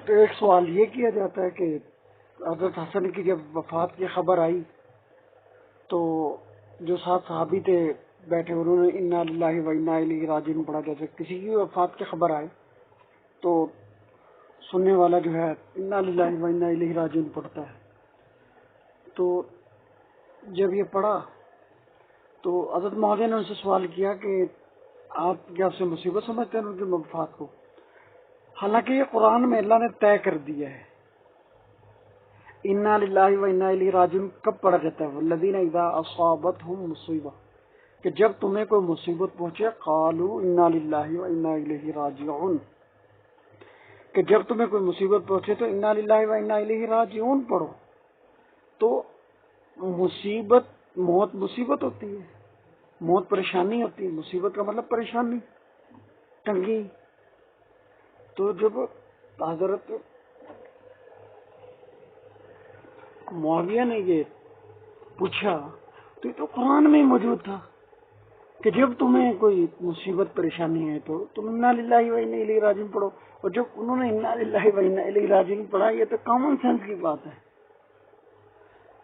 تو ایک سوال یہ کیا جاتا ہے کہ حضرت حسن کی جب وفات کی خبر آئی تو جو ساتھ صحابی تھے بیٹھے انہوں نے انا للہ و انا الیہ راجعون پڑھا. جیسے کسی کی وفات کی خبر آئے تو سننے والا جو ہے انا للہ و انا الیہ راجعون پڑھتا ہے. تو جب یہ پڑھا تو حضرت معاویہ نے ان سے سوال کیا کہ آپ کیا اسے مصیبت سمجھتے ہیں ان کی وفات کو؟ حالانکہ یہ قرآن میں اللہ نے طے کر دیا ہے انا للہ و انا الیہ راجعون کب پڑھا جاتا ہے. والذین اذا اصابتهم مصیبہ کہ جب تمہیں کوئی مصیبت پہنچے قالوا انا للہ و انا الیہ راجعون کہ جب تمہیں کوئی مصیبت پہنچے تو انا للہ و انا الیہ راجعون پڑھو. تو مصیبت موت مصیبت ہوتی ہے, موت پریشانی ہوتی ہے, مصیبت کا مطلب پریشانی تنگی. تو جب حضرت معاویہ نے یہ پوچھا تو یہ تو قرآن میں ہی موجود تھا کہ جب تمہیں کوئی مصیبت پریشانی ہے تو تم انا للہ و انا الیہ راجعون پڑھو. اور جب انہوں نے انا للہ و انا الیہ راجعون پڑھا یہ تو کامن سینس کی بات ہے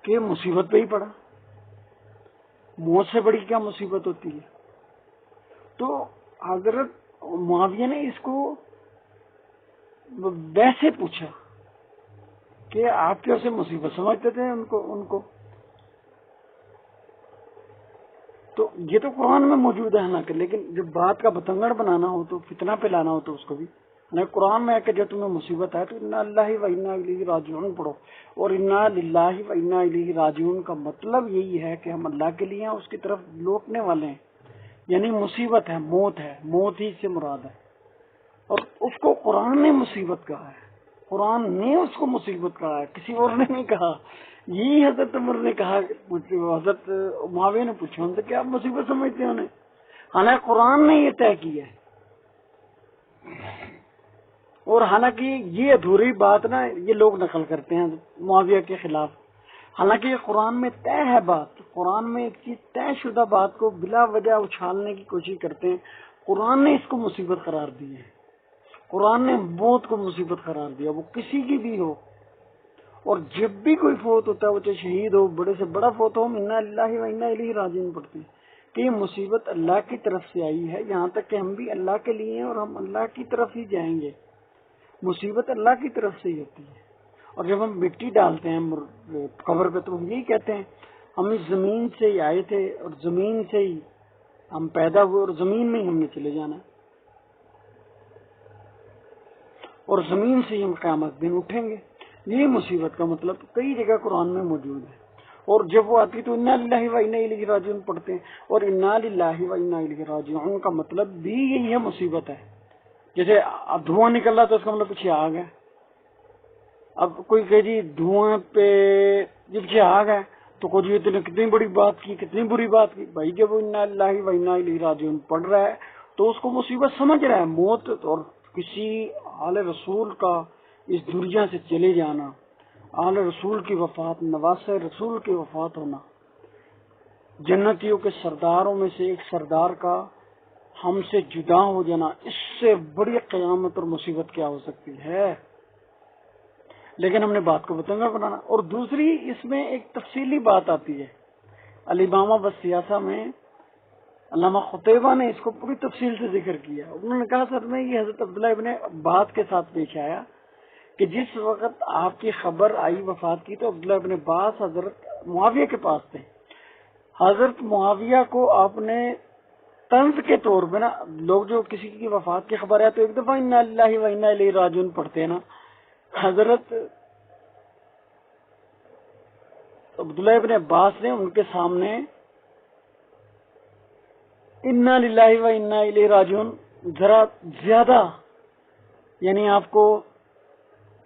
کہ مصیبت پہ ہی پڑھا, موت سے بڑی کیا مصیبت ہوتی ہے. تو حضرت معاویہ نے اس کو ویسے پوچھا کہ آپ کیسے مصیبت سمجھتے تھے ان کو. تو یہ تو قرآن میں موجود ہے نا کہ لیکن جب بات کا بتنگڑ بنانا ہو تو فتنہ پہ لانا ہو تو اس کو بھی قرآن میں ہے کہ جب تمہیں مصیبت ہے تو انا للہ و انا الیہ راجعون پڑھو. اور انا للہ و انا الیہ راجعون کا مطلب یہی ہے کہ ہم اللہ کے لیے ہیں, اس کی طرف لوٹنے والے ہیں. یعنی مصیبت ہے, موت ہے, موت ہی سے مراد ہے. اور اس کو قرآن نے مصیبت کہا ہے, قرآن نے اس کو مصیبت کہا ہے, کسی اور نے نہیں کہا. یہی حضرت عمر نے کہا, حضرت معاویہ نے پوچھا ان سے کہ آپ مصیبت سمجھتے ہیں انہیں, حالانکہ قرآن نے یہ طے کیا ہے. اور حالانکہ یہ ادھوری بات نا یہ لوگ نقل کرتے ہیں معاویہ کے خلاف, حالانکہ یہ قرآن میں طے ہے بات. قرآن میں ایک چیز طے شدہ بات کو بلا وجہ اچھالنے کی کوشش کرتے ہیں. قرآن نے اس کو مصیبت قرار دی ہے, قرآن نے موت کو مصیبت قرار دیا, وہ کسی کی بھی ہو. اور جب بھی کوئی فوت ہوتا ہے وہ چاہے شہید ہو, بڑے سے بڑا فوت ہو, ہم انا للہ و انا الیہ راجعون پڑھتے ہیں کہ یہ مصیبت اللہ کی طرف سے آئی ہے. یہاں تک کہ ہم بھی اللہ کے لیے ہیں اور ہم اللہ کی طرف ہی جائیں گے. مصیبت اللہ کی طرف سے ہی ہوتی ہے. اور جب ہم مٹی ڈالتے ہیں قبر پہ تو ہم یہی کہتے ہیں ہم اس زمین سے ہی آئے تھے اور زمین سے ہی ہم پیدا ہوئے اور زمین میں ہی ہم نے چلے جانا ہے, اور زمین سے ہی ہم قیامت دن اٹھیں گے. یہ مصیبت کا مطلب کئی جگہ قرآن میں موجود ہے. اور جب وہ آتی تو انا للہ و انا الیہ راجعون پڑھتے ہیں. اور انا للہ و انا الیہ راجعون کا مطلب بھی یہی ہے مصیبت ہے. جیسے اب دھواں نکل رہا تو اس کا مطلب پیچھے آگ ہے. اب کوئی کہ جی دھواں پہ جب پیچھے آگ ہے تو کوئی جی نے کتنی بڑی بات کی, کتنی بری بات کی. بھائی جب وہ انا للہ و انا الیہ راجعون پڑھ رہا ہے تو اس کو مصیبت سمجھ رہا ہے, موت اور کسی آل رسول کا اس دنیا سے چلے جانا, آل رسول کی وفات, نواسہ رسول کی وفات ہونا, جنتیوں کے سرداروں میں سے ایک سردار کا ہم سے جدا ہو جانا, اس سے بڑی قیامت اور مصیبت کیا ہو سکتی ہے. لیکن ہم نے بات کو بتنگڑ بنانا. اور دوسری اس میں ایک تفصیلی بات آتی ہے, الامامہ والسیاسہ میں علامہ قتیبہ نے اس کو پوری تفصیل سے ذکر کیا. انہوں نے کہا سر میں یہ حضرت عبداللہ ابن عباس کے ساتھ پیش آیا کہ جس وقت آپ کی خبر آئی وفات کی تو عبداللہ ابن عباس حضرت معاویہ کے پاس تھے. حضرت معاویہ کو آپ نے طنز کے طور پہ نا, لوگ جو کسی کی وفات کی خبر ہے تو ایک دفعہ انا للہ و انا الیہ راجعون پڑھتے ہیں نا, حضرت عبداللہ ابن عباس نے ان کے سامنے انا للہ و انا الیہ راجعون ذرا زیادہ, یعنی آپ کو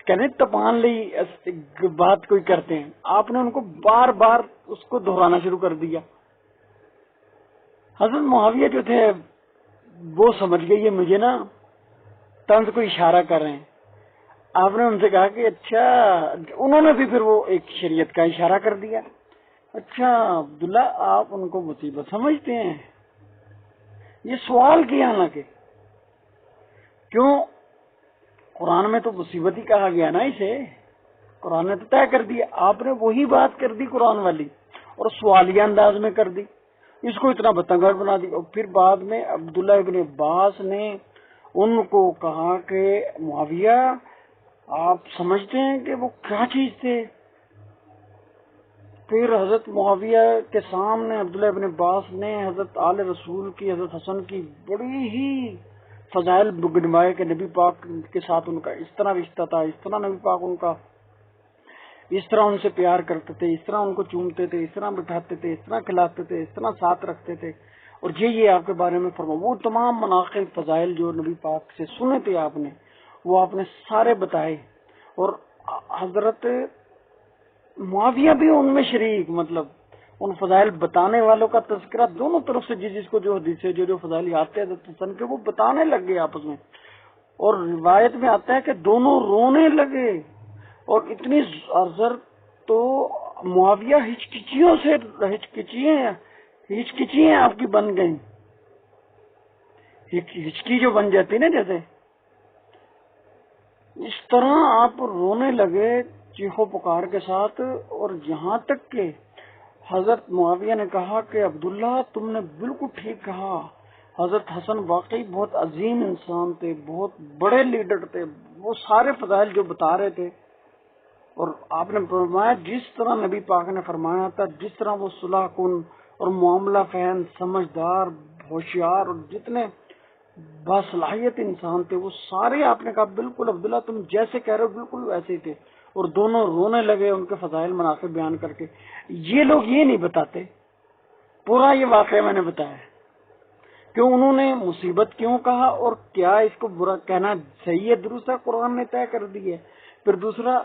کہنے تپان لی بات کوئی کرتے ہیں, آپ نے ان کو بار بار اس کو دہرانا شروع کر دیا. حضرت معاویہ جو تھے وہ سمجھ گئے یہ مجھے نا طنز کو اشارہ کر رہے ہیں. آپ نے ان سے کہا کہ اچھا, انہوں نے بھی پھر وہ ایک شریعت کا اشارہ کر دیا, اچھا عبداللہ آپ ان کو مصیبت سمجھتے ہیں. یہ سوال کیا نہ کہ کیوں قرآن میں تو مصیبت ہی کہا گیا نا اسے، قرآن نے تو طے کر دیا، آپ نے وہی بات کر دی قرآن والی اور سوالیہ انداز میں کر دی، اس کو اتنا بتنگڑ بنا دی۔ اور پھر بعد میں عبداللہ ابن عباس نے ان کو کہا کہ معاویہ آپ سمجھتے ہیں کہ وہ کیا چیز تھے؟ پھر حضرت معاویہ کے سامنے عبداللہ ابن عباس نے حضرت آل رسول کی، حضرت حسن کی بڑی ہی فضائل گنوائے کہ نبی پاک کے ساتھ ان کا اس طرح رشتہ تھا، اس طرح نبی پاک ان کا اس طرح ان سے پیار کرتے تھے، اس طرح ان کو چومتے تھے، اس طرح بٹھاتے تھے، اس طرح کھلاتے تھے، اس طرح ساتھ رکھتے تھے، اور یہ آپ کے بارے میں فرما، وہ تمام مناقب فضائل جو نبی پاک سے سنے تھے آپ نے، وہ آپ نے سارے بتائے۔ اور حضرت معاویہ بھی ان میں شریک، مطلب ان فضائل بتانے والوں کا تذکرہ دونوں طرف سے جس کو جو حدیث ہے، جو فضائل آتے ہیں حضرت حسن کے، وہ بتانے لگ گئے آپس میں، اور روایت میں آتا ہے کہ دونوں رونے لگے، اور اتنی زر تو معاویہ ہچکچیاں آپ کی بن گئی، ہچکی جو بن جاتی نا، جیسے اس طرح آپ رونے لگے چیخو پکار کے ساتھ، اور یہاں تک کہ حضرت معاویہ نے کہا کہ عبداللہ تم نے بالکل ٹھیک کہا، حضرت حسن واقعی بہت عظیم انسان تھے، بہت بڑے لیڈر تھے، وہ سارے فضائل جو بتا رہے تھے۔ اور آپ نے فرمایا جس طرح نبی پاک نے فرمایا تھا، جس طرح وہ صلح کن اور معاملہ فہم، سمجھدار، ہوشیار اور جتنے باصلاحیت انسان تھے، وہ سارے آپ نے کہا بالکل عبداللہ تم جیسے کہہ رہے ہو بالکل ویسے ہی تھے، اور دونوں رونے لگے ان کے فضائل مناقب بیان کر کے۔ یہ لوگ یہ نہیں بتاتے، پورا یہ واقعہ میں نے بتایا کہ انہوں نے مصیبت کیوں کہا اور کیا اس کو برا کہنا صحیح ہے، درست ہے، قرآن نے طے کر دی ہے۔ پھر دوسرا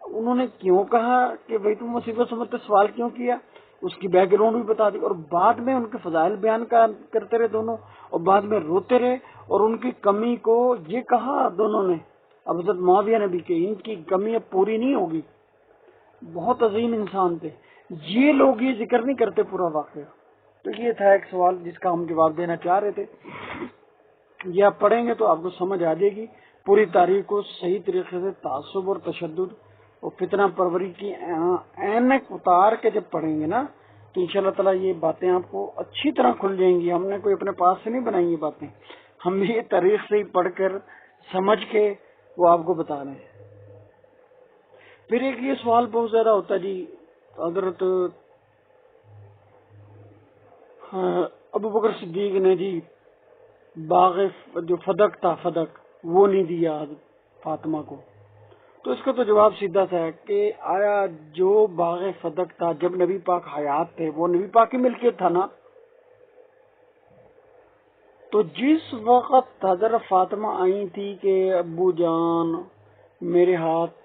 انہوں نے کیوں کہا کہ بھئی تم مصیبت سمجھتے، سوال کیوں کیا، اس کی بیک گراؤنڈ بھی بتا دی، اور بعد میں ان کے فضائل بیان کرتے رہے دونوں، اور بعد میں روتے رہے، اور ان کی کمی کو یہ کہا دونوں نے، اب حضرت معاویہ نبی کے، ان کی کمی اب پوری نہیں ہوگی، بہت عظیم انسان تھے۔ یہ لوگ یہ ذکر نہیں کرتے پورا واقعہ۔ تو یہ تھا ایک سوال جس کا ہم جواب دینا چاہ رہے تھے۔ یہ آپ پڑھیں گے تو آپ کو سمجھ آ جائے گی پوری تاریخ کو صحیح طریقے سے، تعصب اور تشدد اور فتنہ پروری کی اینک اتار کے جب پڑھیں گے نا، تو انشاءاللہ تعالی یہ باتیں آپ کو اچھی طرح کھل جائیں گی۔ ہم نے کوئی اپنے پاس سے نہیں بنائی یہ باتیں، ہم یہ تاریخ سے ہی پڑھ کر سمجھ کے وہ آپ کو بتا رہے ہیں۔ پھر ایک یہ سوال بہت زیادہ ہوتا ہے جی، حضرت ابو بکر صدیق نے جی باغ جو فدق تھا، فدق وہ نہیں دیا حضرت فاطمہ کو، تو اس کا تو جواب سیدھا سا ہے کہ آیا جو باغ فدق تھا جب نبی پاک حیات تھے، وہ نبی پاک کی ملکیت تھا نا، تو جس وقت حضرت فاطمہ آئی تھی کہ ابو جان میرے ہاتھ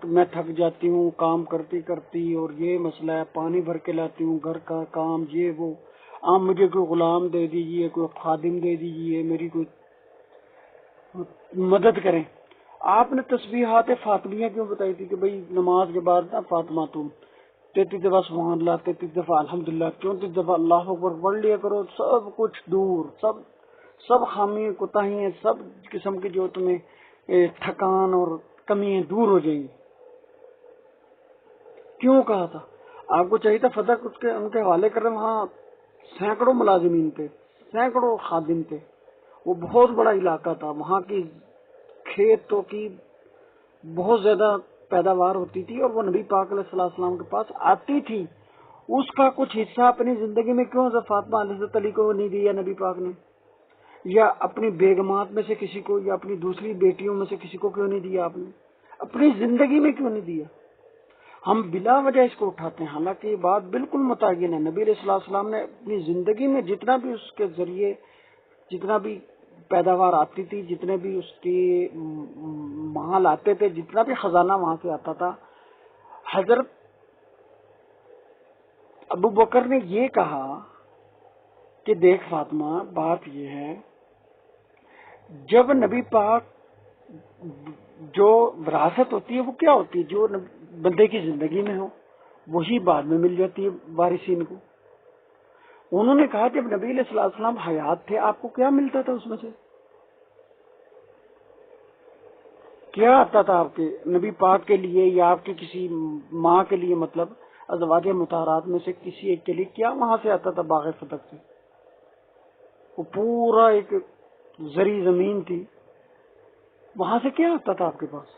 میں تھک جاتی ہوں کام کرتی کرتی، اور یہ مسئلہ ہے، پانی بھر کے لاتی ہوں، گھر کا کام، یہ وہ، آپ مجھے کوئی غلام دے دیجئے، کوئی خادم دے دیجئے، میری کوئی مدد کریں۔ آپ نے تسبیحات فاطمیہ کیوں بتائی تھی کہ بھئی نماز کے بعد نا فاطمہ تم 33 دفعہ سبحان اللہ، 33 دفعہ الحمدللہ، 34 دفعہ اللہ اکبر پڑھ لیا کرو، سب کچھ دور، سب خامی کوتاہیاں، سب قسم کی جو تمہیں تھکان اور کمیاں دور ہو جائیں گی۔ کیوں کہا تھا؟ آپ کو چاہیے تھا فدق ان کے حوالے کر رہے، وہاں سینکڑوں ملازمین تھے، سینکڑوں خادم تھے، وہ بہت بڑا علاقہ تھا، وہاں کی کھیتوں کی بہت زیادہ پیداوار ہوتی تھی، اور وہ نبی پاک علیہ السلام کے پاس آتی تھی۔ اس کا کچھ حصہ اپنی زندگی میں کیوں حضرت فاطمہ علیہ علی کو نہیں دیا نبی پاک نے، یا اپنی بیگمات میں سے کسی کو، یا اپنی دوسری بیٹیوں میں سے کسی کو کیوں نہیں دیا؟ آپ نے اپنی زندگی میں کیوں نہیں دیا؟ ہم بلا وجہ اس کو اٹھاتے ہیں، حالانکہ یہ بات بالکل متعین ہے۔ نبی علیہ السلام نے اپنی زندگی میں جتنا بھی اس کے ذریعے جتنا بھی پیداوار آتی تھی، جتنے بھی اس کے مال آتے تھے، جتنا بھی خزانہ وہاں سے آتا تھا، حضرت ابو بکر نے یہ کہا کہ دیکھ فاطمہ، بات یہ ہے جب نبی پاک جو وراثت ہوتی ہے وہ کیا ہوتی ہے؟ جو بندے کی زندگی میں ہو وہی بعد میں مل جاتی ہے وارثین کو۔ انہوں نے کہا جب نبی علیہ السلام حیات تھے آپ کو کیا ملتا تھا اس میں سے؟ کیا آتا تھا آپ کے نبی پاک کے لیے یا آپ کی کسی ماں کے لیے، مطلب ازواج مطہرات میں سے کسی ایک کے لیے کیا وہاں سے آتا تھا باغ فتح سے؟ وہ پورا ایک زرعی زمین تھی، وہاں سے کیا آتا تھا آپ کے پاس؟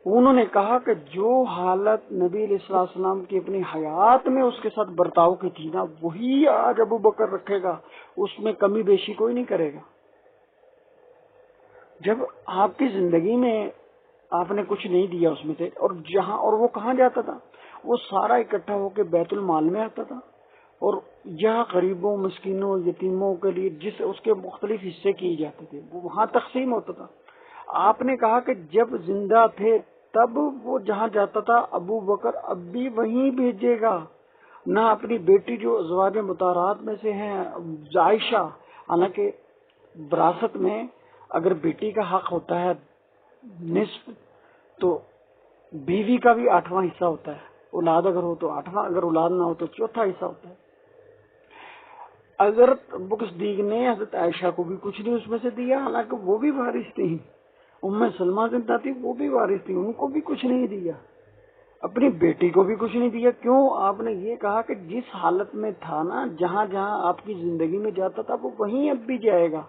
انہوں نے کہا کہ جو حالت نبی علیہ الصلوۃ والسلام کی اپنی حیات میں اس کے ساتھ برتاؤ کی تھی نا، وہی آج ابو بکر رکھے گا، اس میں کمی بیشی کوئی نہیں کرے گا۔ جب آپ کی زندگی میں آپ نے کچھ نہیں دیا اس میں سے، اور وہ کہاں جاتا تھا؟ وہ سارا اکٹھا ہو کے بیت المال میں آتا تھا، اور یہاں غریبوں، مسکینوں، یتیموں کے لیے اس کے مختلف حصے کیے جاتے تھے، وہ وہاں تقسیم ہوتا تھا۔ آپ نے کہا کہ جب زندہ تھے تب وہ جہاں جاتا تھا ابو بکر اب بھی وہیں بھیجے گا، نہ اپنی بیٹی جو ازواج مطہرات میں سے ہیں عائشہ، حالانکہ وراثت میں اگر بیٹی کا حق ہوتا ہے نصف، تو بیوی کا بھی 8واں حصہ ہوتا ہے، اولاد اگر ہو تو 8واں، اگر اولاد نہ ہو تو 4تھا حصہ ہوتا ہے۔ حضرت ابوبکر صدیق نے حضرت عائشہ کو بھی کچھ نہیں اس میں سے دیا، حالانکہ وہ بھی وارث تھی، ام سلمہ زندہ تھی، وہ بھی وارث تھی، ان کو بھی کچھ نہیں دیا، اپنی بیٹی کو بھی کچھ نہیں دیا۔ کیوں؟ آپ نے یہ کہا کہ جس حالت میں تھا نا، جہاں جہاں آپ کی زندگی میں جاتا تھا وہ وہیں اب بھی جائے گا،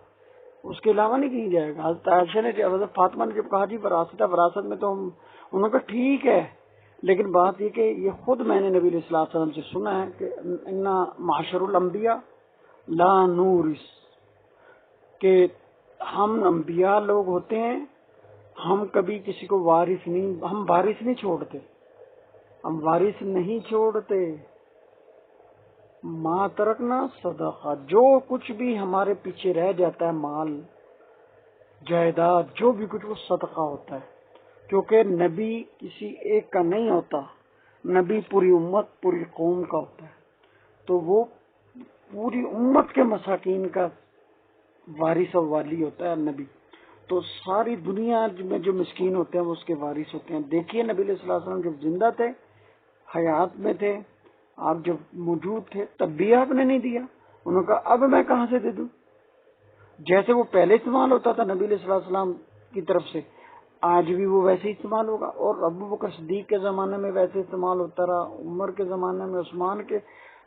اس کے علاوہ نہیں کہیں جائے گا۔ حضرت عائشہ نے، حضرت فاطمہ نے جب کہا جی وراثت میں تو انہوں نے کہا ٹھیک ہے، لیکن بات یہ کہ یہ خود میں نے نبی علیہ الصلوۃ والسلام سے سنا ہے کہ انا معاشر الانبیاء لا نورث، کہ ہم انبیاء لوگ ہوتے ہیں، ہم کبھی کسی کو وارث نہیں چھوڑتے، ہم وارث نہیں چھوڑتے۔ ما ترکنا صدقہ، جو کچھ بھی ہمارے پیچھے رہ جاتا ہے، مال جائیداد جو بھی کچھ، وہ صدقہ ہوتا ہے، کیونکہ نبی کسی ایک کا نہیں ہوتا، نبی پوری امت، پوری قوم کا ہوتا ہے، تو وہ پوری امت کے مساکین کا وارث و والی ہوتا ہے نبی، تو ساری دنیا میں جو مسکین ہوتے ہیں وہ اس کے وارث ہوتے ہیں۔ دیکھیے نبی علیہ الصلوۃ والسلام جب زندہ تھے، حیات میں تھے، آپ جب موجود تھے تب بھی آپ نے نہیں دیا، انہوں نے کہا اب میں کہاں سے دے دوں؟ جیسے وہ پہلے استعمال ہوتا تھا نبی علیہ الصلوۃ والسلام کی طرف سے، آج بھی وہ ویسے ہی استعمال ہوگا، اور ابو بکر صدیق کے زمانے میں ویسے استعمال ہوتا رہا، عمر کے زمانے میں، عثمان کے،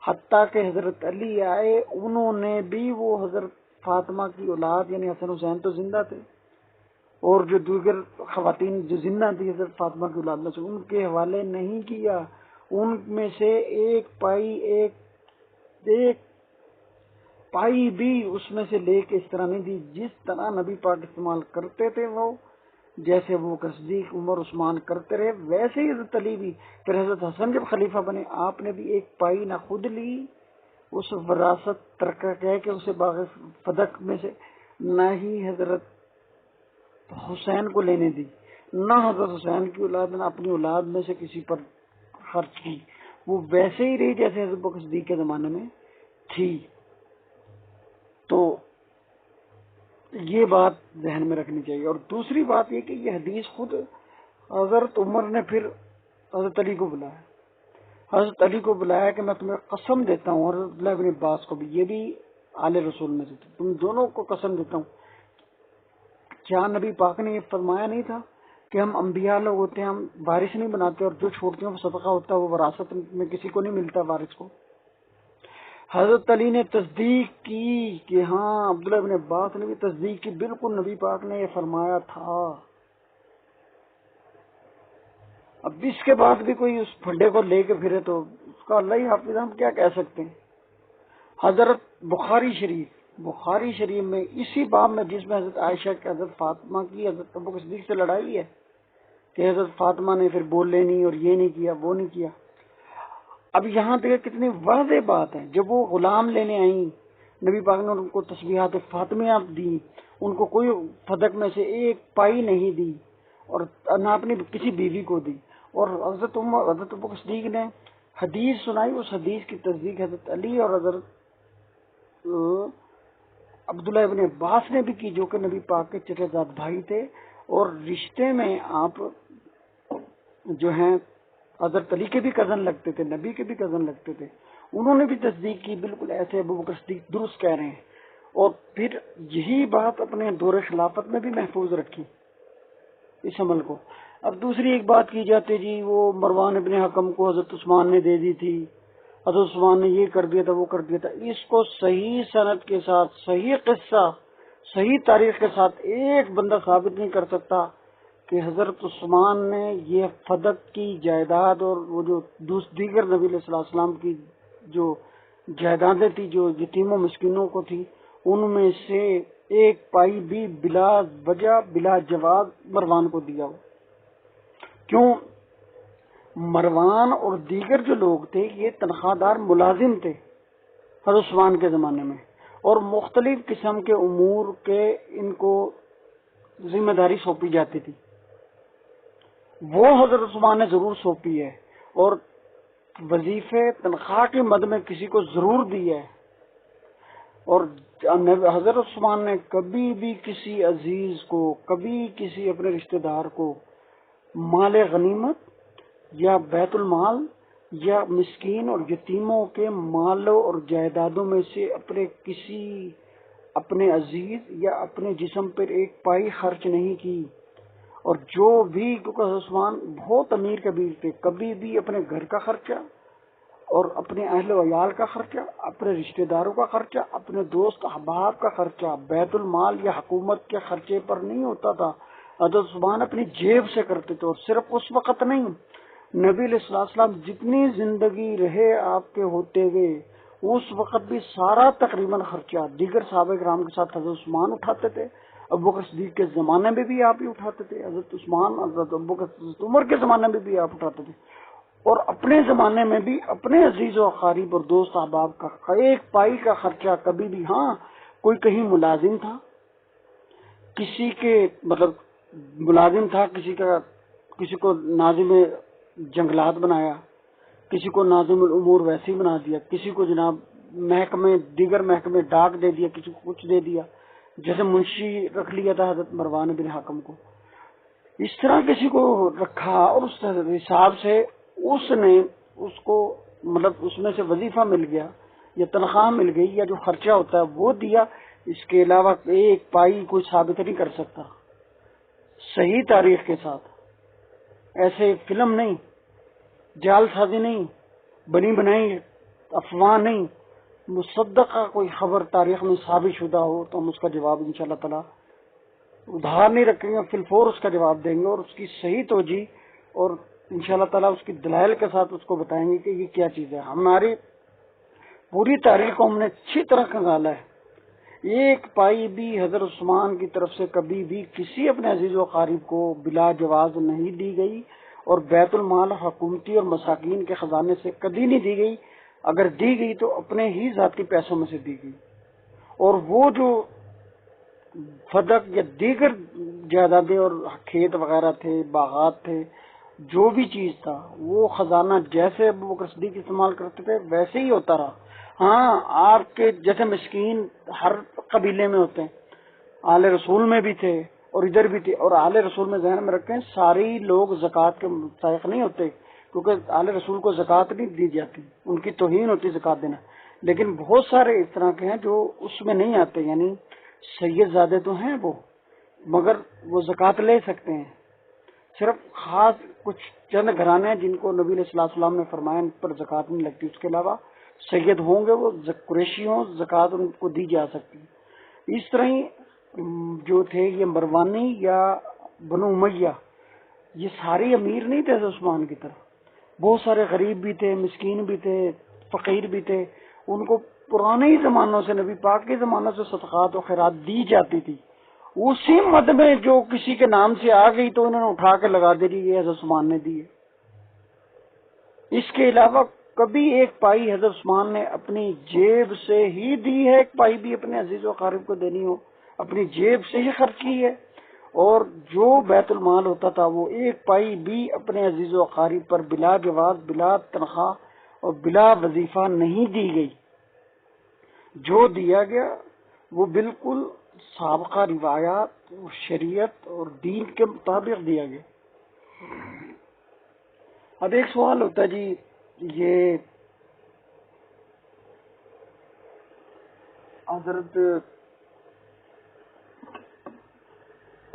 حتیٰ کہ حضرت علی آئے، انہوں نے بھی وہ حضرت فاطمہ کی اولاد یعنی حسن حسین تو زندہ تھے، اور جو دیگر خواتین جو زندہ تھی حضرت فاطمہ کی اولاد میں سے، ان کے حوالے نہیں کیا، ان میں سے ایک پائی بھی اس میں سے لے کے اس طرح نہیں دی جس طرح نبی پاک استعمال کرتے تھے، وہ جیسے ابوبکر صدیق، عمر، عثمان کرتے رہے، ویسے ہی حضرت علی بھی، پھر حضرت حسن جب خلیفہ بنے آپ نے بھی ایک پائی نہ خود لی اس وراثت ترکہ کہہ کے اسے باغ فدق میں سے، نہ ہی حضرت حسین کو لینے دی، نہ حضرت حسین کی اولاد نے اپنی اولاد میں سے کسی پر خرچ کی، وہ ویسے ہی رہی جیسے حضرت ابوبکر صدیق کے زمانے میں تھی۔ تو یہ بات ذہن میں رکھنی چاہیے۔ اور دوسری بات یہ کہ یہ حدیث خود حضرت عمر نے پھر حضرت علی کو بلایا کہ میں تمہیں قسم دیتا ہوں، اور حضرت عبداللہ بن عباس کو بھی، یہ بھی آل رسول میں سے تھے، تم دونوں کو قسم دیتا ہوں، کیا نبی پاک نے یہ فرمایا نہیں تھا کہ ہم انبیاء لوگ ہوتے ہیں، ہم وارث نہیں بناتے، اور جو چھوڑتے ہیں وہ صدقہ ہوتا ہے، وہ وراثت میں کسی کو نہیں ملتا وارث کو۔ حضرت علی نے تصدیق کی کہ ہاں، عبداللہ بن عباس نے بھی تصدیق کی، بالکل نبی پاک نے یہ فرمایا تھا۔ اب اس کے بعد بھی کوئی اس پھڈے کو لے کے پھرے تو اس کا اللہ ہی حافظ، ہم کیا کہہ سکتے ہیں۔ حضرت بخاری شریف میں اسی باب میں جس میں حضرت عائشہ کی، حضرت فاطمہ کی حضرت ابوبکر صدیق سے لڑائی ہے کہ حضرت فاطمہ نے پھر بولے نہیں اور یہ نہیں کیا وہ نہیں کیا، اب یہاں دیکھ کتنی واضح بات ہے، جب وہ غلام لینے آئیں نبی پاک نے ان کو تسبیحات فاطمیہ دی، ان کو کوئی فدق میں سے ایک پائی نہیں دی، اور نہ اپنی کسی بیوی کو دی، اور حضرت ابوبکر صدیق نے حدیث سنائی، اس حدیث کی تصدیق حضرت علی اور حضرت عبداللہ ابن عباس نے بھی کی، جو کہ نبی پاک کے چچا زاد بھائی تھے، اور رشتے میں آپ جو ہیں حضرت علی کے بھی کزن لگتے تھے، نبی کے بھی کزن لگتے تھے، انہوں نے بھی تصدیق کی، بالکل ایسے ابوبکر صدیق درست کہہ رہے ہیں، اور پھر یہی بات اپنے دور خلافت میں بھی محفوظ رکھی، اس عمل کو. اب دوسری ایک بات کی جاتی جی وہ مروان ابن حکم کو حضرت عثمان نے دے دی تھی، حضرت عثمان نے یہ کر دیا تھا وہ کر دیا تھا. اس کو صحیح سند کے ساتھ، صحیح قصہ، صحیح تاریخ کے ساتھ ایک بندہ ثابت نہیں کر سکتا کہ حضرت عثمان نے یہ فدق کی جائیداد اور وہ جو دیگر نبی علیہ السلام کی جو جائیدادیں تھی جو یتیموں مسکینوں کو تھی ان میں سے ایک پائی بھی بلا وجہ بلا جواز مروان کو دیا ہو. کیوں؟ مروان اور دیگر جو لوگ تھے یہ تنخواہ دار ملازم تھے حضرت عثمان کے زمانے میں، اور مختلف قسم کے امور کے ان کو ذمہ داری سونپی جاتی تھی. وہ حضرت عثمان نے ضرور سونپی ہے اور وظیفے تنخواہ کی مد میں کسی کو ضرور دی ہے. اور حضرت عثمان نے کبھی بھی کسی عزیز کو، کبھی کسی اپنے رشتہ دار کو مال غنیمت یا بیت المال یا مسکین اور یتیموں کے مالوں اور جائیدادوں میں سے اپنے عزیز یا اپنے جسم پر ایک پائی خرچ نہیں کی. اور جو بھی، کیونکہ حضرت عثمان بہت امیر کبیر تھے، کبھی بھی اپنے گھر کا خرچہ اور اپنے اہل و عیال کا خرچہ، اپنے رشتہ داروں کا خرچہ، اپنے دوست احباب کا خرچہ بیت المال یا حکومت کے خرچے پر نہیں ہوتا تھا. حضرت عثمان اپنی جیب سے کرتے تھے. اور صرف اس وقت نہیں، نبی علیہ السلام جتنی زندگی رہے آپ کے ہوتے ہوئے اس وقت بھی سارا تقریباً خرچہ دیگر صحابہ کرام کے ساتھ حضرت عثمان اٹھاتے تھے. ابوبکر صدیق کے زمانے میں بھی آپ ہی اٹھاتے تھے، حضرت عثمان، حضرت ابوبکر، حضرت عمر کے زمانے میں بھی آپ اٹھاتے تھے. اور اپنے زمانے میں بھی اپنے عزیز و اقارب اور دوست احباب کا ایک پائی کا خرچہ کبھی بھی. ہاں کوئی کہیں ملازم تھا، کسی کے مطلب ملازم تھا، کسی کو ناظم جنگلات بنایا، کسی کو ناظم الامور ویسی بنا دیا، کسی کو جناب دیگر محکمے ڈاک دے دیا، کسی کو کچھ دے دیا، جیسے منشی رکھ لیا تھا حضرت مروان بن حکم کو. اس طرح کسی کو رکھا اور اس حساب سے اس کو مطلب اس میں سے وظیفہ مل گیا یا تنخواہ مل گئی یا جو خرچہ ہوتا ہے وہ دیا. اس کے علاوہ ایک پائی کوئی ثابت نہیں کر سکتا صحیح تاریخ کے ساتھ. ایسے فلم نہیں، جعل سازی نہیں، بنی بنائی افواہ نہیں، مصدقہ کوئی خبر تاریخ میں ثابت شدہ ہو تو ہم اس کا جواب انشاءاللہ تعالی ادھار نہیں رکھیں گے، فی الفور اس کا جواب دیں گے اور اس کی صحیح توجہ اور انشاءاللہ تعالی اس کی دلائل کے ساتھ اس کو بتائیں گے کہ یہ کیا چیز ہے. ہماری پوری تاریخ کو ہم نے اچھی طرح کھنگالا ہے. ایک پائی بھی حضرت عثمان کی طرف سے کبھی بھی کسی اپنے عزیز و قارب کو بلا جواز نہیں دی گئی، اور بیت المال حکومتی اور مساکین کے خزانے سے کبھی نہیں دی گئی. اگر دی گئی تو اپنے ہی ذاتی پیسوں میں سے دی گئی. اور وہ جو فدق یا دیگر جائیدادیں اور کھیت وغیرہ تھے، باغات تھے، جو بھی چیز تھا وہ خزانہ جیسے ابوبکر صدیق استعمال کرتے تھے ویسے ہی ہوتا رہا. ہاں آپ کے جیسے مسکین ہر قبیلے میں ہوتے ہیں، آل رسول میں بھی تھے اور ادھر بھی تھے. اور آل رسول میں ذہن میں رکھیں ساری لوگ زکوٰۃ کے مستحق نہیں ہوتے، کیونکہ آل رسول کو زکوٰۃ نہیں دی جاتی، ان کی توہین ہوتی زکوٰۃ دینا. لیکن بہت سارے اس طرح کے ہیں جو اس میں نہیں آتے، یعنی سید زادے تو ہیں وہ، مگر وہ زکوٰۃ لے سکتے ہیں. صرف خاص کچھ چند گھرانے ہیں جن کو نبی علیہ السلام نے فرمایا ان پر زکوٰۃ نہیں لگتی، اس کے علاوہ سید ہوں گے وہ قریشی ہوں زکوٰۃ ان کو دی جا سکتی. اس طرح ہی جو تھے یہ مروانی یا بنو امیہ یہ سارے امیر نہیں تھے عثمان کی طرح. بہت سارے غریب بھی تھے، مسکین بھی تھے، فقیر بھی تھے. ان کو پرانے ہی زمانوں سے، نبی پاک کے زمانوں سے صدقات و خیرات دی جاتی تھی. اسی مد میں جو کسی کے نام سے آ گئی تو انہوں نے اٹھا کے لگا دی یہ حضرت عثمان نے دی ہے. اس کے علاوہ کبھی ایک پائی حضرت عثمان نے اپنی جیب سے ہی دی ہے، ایک پائی بھی اپنے عزیز و اقارب کو دینی ہو اپنی جیب سے ہی خرچ کی ہے. اور جو بیت المال ہوتا تھا وہ ایک پائی بھی اپنے عزیز و اقارب پر بلا جواز، بلا تنخواہ اور بلا وظیفہ نہیں دی گئی. جو دیا گیا وہ بالکل سابقہ روایات اور شریعت اور دین کے مطابق دیا گیا. اب ایک سوال ہوتا ہے جی، یہ حضرت